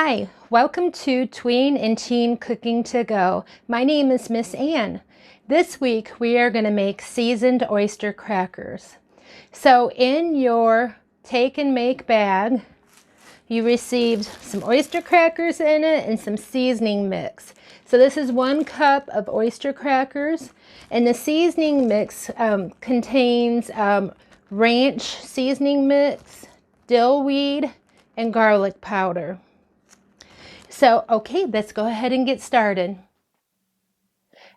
Hi, welcome to Tween and Teen Cooking to Go. My name is Miss Ann. This week we are going to make seasoned oyster crackers. So in your take and make bag, you received some oyster crackers in it and some seasoning mix. So this is 1 cup of oyster crackers, and the seasoning mix contains ranch seasoning mix, dill weed, and garlic powder. So, okay, let's go ahead and get started.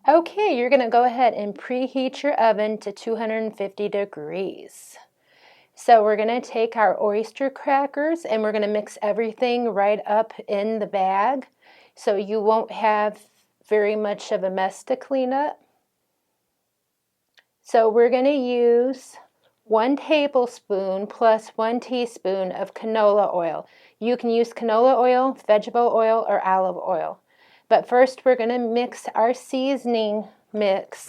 Okay, you're going to go ahead and preheat your oven to 250 degrees. So we're going to take our oyster crackers and we're going to mix everything right up in the bag so you won't have very much of a mess to clean up. So we're going to use 1 tablespoon plus 1 teaspoon of canola oil. You can use canola oil, vegetable oil, or olive oil. But first we're going to mix our seasoning mix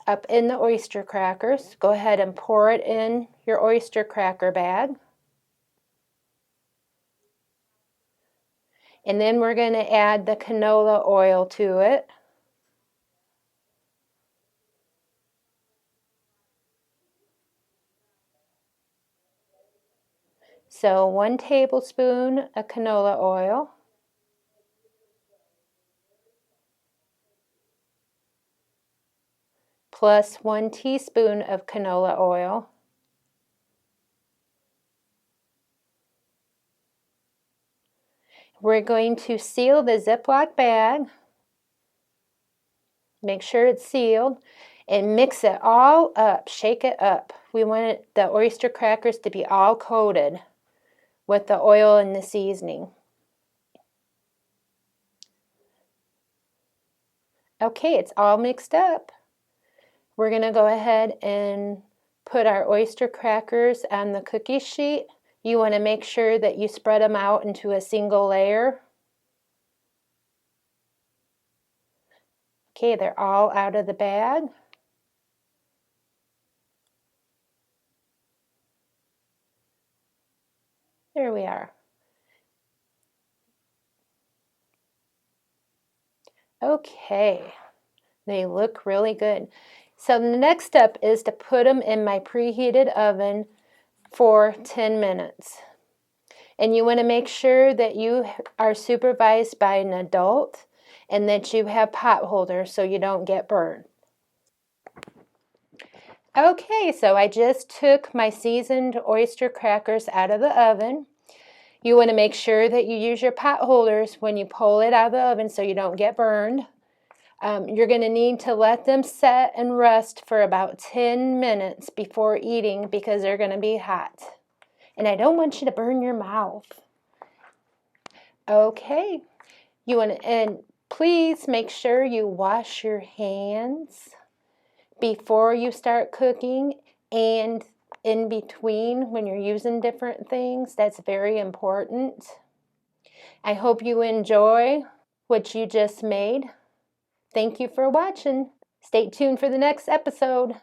up in the oyster crackers. Go ahead and pour it in your oyster cracker bag. And then we're going to add the canola oil to it. So 1 tablespoon of canola oil. Plus 1 teaspoon of canola oil. We're going to seal the Ziploc bag. Make sure it's sealed and mix it all up, shake it up. We want the oyster crackers to be all coated with the oil and the seasoning. Okay, it's all mixed up. We're going to go ahead and put our oyster crackers on the cookie sheet. You want to make sure that you spread them out into a single layer. Okay, they're all out of the bag. There we are. Okay, they look really good. So the next step is to put them in my preheated oven for 10 minutes. And you want to make sure that you are supervised by an adult and that you have pot holders so you don't get burned. Okay, so I just took my seasoned oyster crackers out of the oven. You want to make sure that you use your pot holders when you pull it out of the oven so you don't get burned. You're going to need to let them set and rest for about 10 minutes before eating because they're going to be hot. And I don't want you to burn your mouth. Okay, and please make sure you wash your hands before you start cooking and in between when you're using different things. That's very important. I hope you enjoy what you just made. Thank you for watching. Stay tuned for the next episode.